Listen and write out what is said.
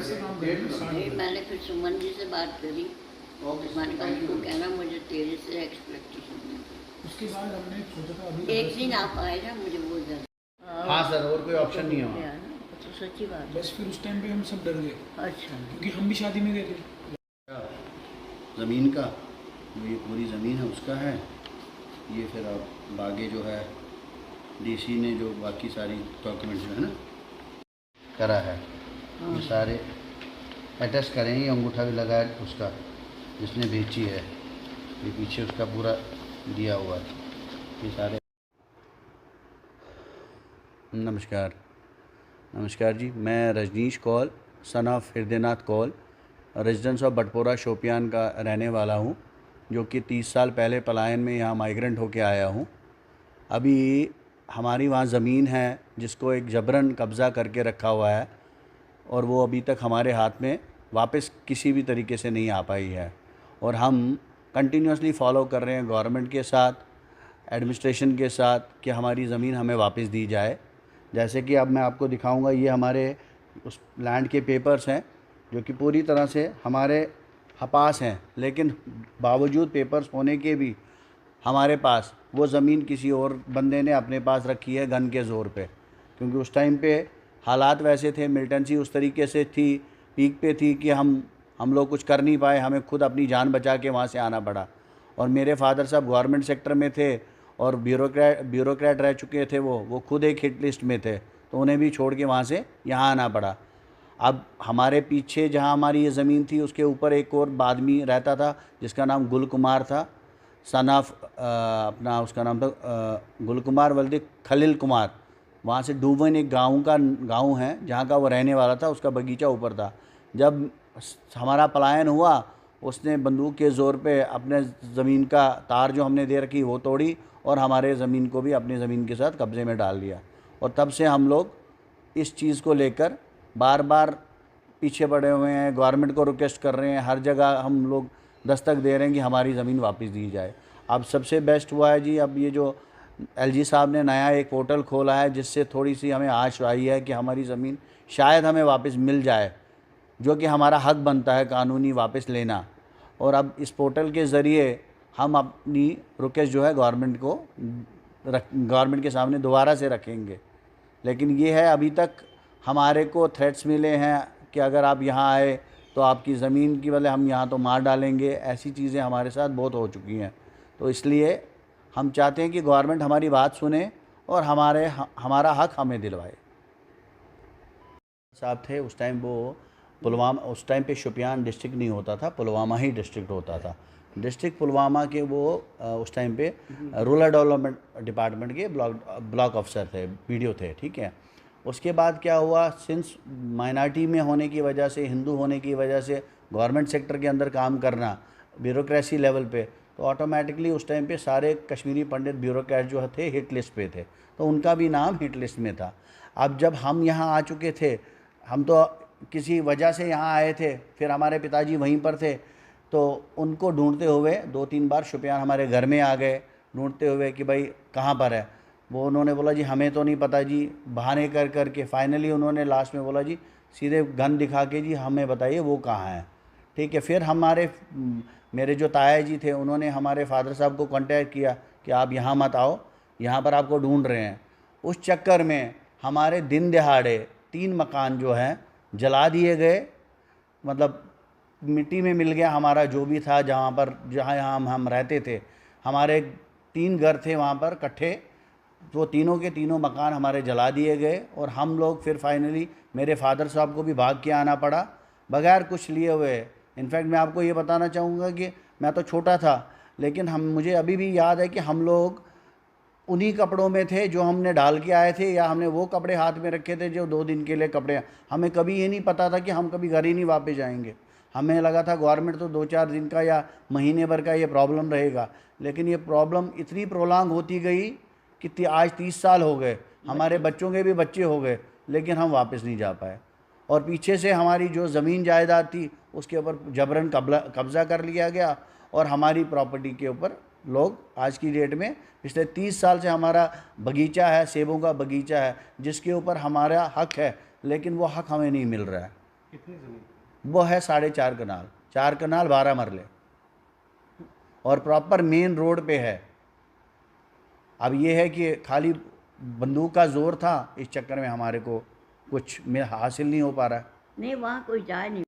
से काम करेंगे। नहीं, मैंने फिर सुमन जी से बात करी, मैंने कहा उनको कहना मुझे तेरे से एक्सपेक्टेशन है। उसके बाद हमने सोचा था अभी एक दिन आप आए ना, मुझे बहुत ज़्यादा हाँ सर, और कोई ऑप्शन नहीं है वहाँ। तो सच्ची बात है। बस फिर उस टाइम पे हम सब डर गए अच्छा, क्योंकि हम भी शादी में गए थे। ज़मीन का, ये पूरी ज़मीन है उसका है। ये फिर अब आगे जो है डीसी ने जो बाकी सारी डॉक्यूमेंट जो है ना करा है, ये सारे अटेस्ट करेंगे। अंगूठा भी लगा है उसका जिसने बेची है, ये पीछे उसका पूरा दिया हुआ है ये सारे। नमस्कार जी, मैं Rajneesh Kaul son of Hridaynath Kaul, residence of Batpora Shopian का रहने वाला हूँ, जो कि 30 साल पहले पलायन में यहाँ माइग्रेंट होके आया हूँ। अभी हमारी वहाँ ज़मीन है जिसको एक जबरन कब्ज़ा करके रखा हुआ है, और वो अभी तक हमारे हाथ में वापस किसी भी तरीके से नहीं आ पाई है। और हम कंटिन्यूसली फॉलो कर रहे हैं गवर्नमेंट के साथ, एडमिनिस्ट्रेशन के साथ, कि हमारी ज़मीन हमें वापस दी जाए। जैसे कि अब मैं आपको दिखाऊंगा, ये हमारे उस लैंड के पेपर्स हैं जो कि पूरी तरह से हमारे पास हैं, लेकिन बावजूद पेपर्स होने के भी हमारे पास वो ज़मीन किसी और बंदे ने अपने पास रखी है गन के ज़ोर पे, क्योंकि उस टाइम पे हालात वैसे थे, मिलिटेंसी उस तरीके से थी, पीक पे थी कि हम लोग कुछ कर नहीं पाए, हमें खुद अपनी जान बचा के वहाँ से आना पड़ा। और मेरे फादर साहब गवर्नमेंट सेक्टर में थे और ब्यूरोक्रेट रह चुके थे, वो खुद एक हिट लिस्ट में थे, तो उन्हें भी छोड़ के वहाँ से यहाँ आना पड़ा। अब हमारे पीछे जहाँ हमारी ये ज़मीन थी उसके ऊपर एक और आदमी रहता था जिसका नाम गुल कुमार था, सन ऑफ अपना उसका नाम था गुल कुमार वल्द खलील कुमार। वहाँ से डूबन एक गांव है जहाँ का वो रहने वाला था, उसका बगीचा ऊपर था। जब हमारा पलायन हुआ, उसने बंदूक के ज़ोर पे अपने ज़मीन का तार जो हमने दे रखी वो तोड़ी और हमारे ज़मीन को भी अपनी ज़मीन के साथ कब्ज़े में डाल दिया। और तब से हम लोग इस चीज़ को लेकर बार बार पीछे पड़े हुए हैं, गवर्नमेंट को रिक्वेस्ट कर रहे हैं, हर जगह हम लोग दस्तक दे रहे हैं कि हमारी ज़मीन वापस दी जाए। अब सबसे बेस्ट हुआ है जी, अब ये जो एलजी साहब ने नया एक पोर्टल खोला है जिससे थोड़ी सी हमें आश आई है कि हमारी ज़मीन शायद हमें वापस मिल जाए, जो कि हमारा हक बनता है कानूनी वापस लेना। और अब इस पोर्टल के ज़रिए हम अपनी रिक्वेस्ट जो है गवर्नमेंट के सामने दोबारा से रखेंगे। लेकिन ये है, अभी तक हमारे को थ्रेट्स मिले हैं कि अगर आप यहाँ आए तो आपकी ज़मीन की बदले हम यहाँ तो मार डालेंगे। ऐसी चीज़ें हमारे साथ बहुत हो चुकी हैं, तो इसलिए हम चाहते हैं कि गवर्नमेंट हमारी बात सुने और हमारा हक हमें दिलवाए। साहब थे उस टाइम, वो पुलवामा, उस टाइम पे शोपियान डिस्ट्रिक्ट नहीं होता था, पुलवामा ही डिस्ट्रिक्ट होता था। डिस्ट्रिक्ट पुलवामा के वो उस टाइम पे रूरल डेवलपमेंट डिपार्टमेंट के ब्लॉक अफसर थे, बीडीओ थे, ठीक है। उसके बाद क्या हुआ, सिंस माइनॉरिटी में होने की वजह से, हिंदू होने की वजह से गवर्नमेंट सेक्टर के अंदर काम करना ब्यूरोक्रेसी लेवल पे, तो ऑटोमेटिकली उस टाइम पे सारे कश्मीरी पंडित ब्यूरोक्रेट जो थे हिट लिस्ट पे थे, तो उनका भी नाम हिट लिस्ट में था। अब जब हम यहाँ आ चुके थे, हम तो किसी वजह से यहाँ आए थे, फिर हमारे पिताजी वहीं पर थे, तो उनको ढूंढते हुए 2-3 बार शोपियान हमारे घर में आ गए ढूंढते हुए कि भाई कहाँ पर है। वो उन्होंने बोला जी हमें तो नहीं पता जी, बहाने कर कर के फाइनली उन्होंने लास्ट में बोला जी सीधे गन दिखा के जी हमें बताइए वो कहाँ है, ठीक है। फिर मेरे जो ताया जी थे उन्होंने हमारे फादर साहब को कांटेक्ट किया कि आप यहाँ मत आओ, यहाँ पर आपको ढूंढ रहे हैं। उस चक्कर में हमारे दिन दिहाड़े 3 मकान जो हैं जला दिए गए, मतलब मिट्टी में मिल गया हमारा जो भी था, जहाँ हम रहते थे। हमारे 3 घर थे वहाँ पर इकट्ठे, तो तीनों के तीनों मकान हमारे जला दिए गए। और हम लोग फिर फाइनली मेरे फादर साहब को भी भाग के आना पड़ा बगैर कुछ लिए हुए। इनफैक्ट मैं आपको ये बताना चाहूँगा कि मैं तो छोटा था, लेकिन मुझे अभी भी याद है कि हम लोग उन्हीं कपड़ों में थे जो हमने डाल के आए थे, या हमने वो कपड़े हाथ में रखे थे जो 2 दिन के लिए कपड़े। हमें कभी ये नहीं पता था कि हम कभी घर ही नहीं वापस जाएंगे। हमें लगा था गवर्नमेंट तो 2-4 दिन का या महीने भर का ये प्रॉब्लम रहेगा, लेकिन ये प्रॉब्लम इतनी प्रोलॉन्ग होती गई कि आज 30 साल हो गए, हमारे बच्चों के भी बच्चे हो गए, लेकिन हम वापस नहीं जा पाए। और पीछे से हमारी जो ज़मीन जायदाद थी उसके ऊपर जबरन कब्ज़ा कर लिया गया, और हमारी प्रॉपर्टी के ऊपर लोग आज की डेट में पिछले 30 साल से हमारा बगीचा है, सेबों का बगीचा है, जिसके ऊपर हमारा हक है, लेकिन वो हक हमें नहीं मिल रहा है। कितनी ज़मीन? वो है 4.5 कनाल, 4 कनाल 12 मरले, और प्रॉपर मेन रोड पे है। अब ये है कि खाली बंदूक का जोर था, इस चक्कर में हमारे को कुछ में हासिल नहीं हो पा रहा है। नहीं वहाँ कोई जा नहीं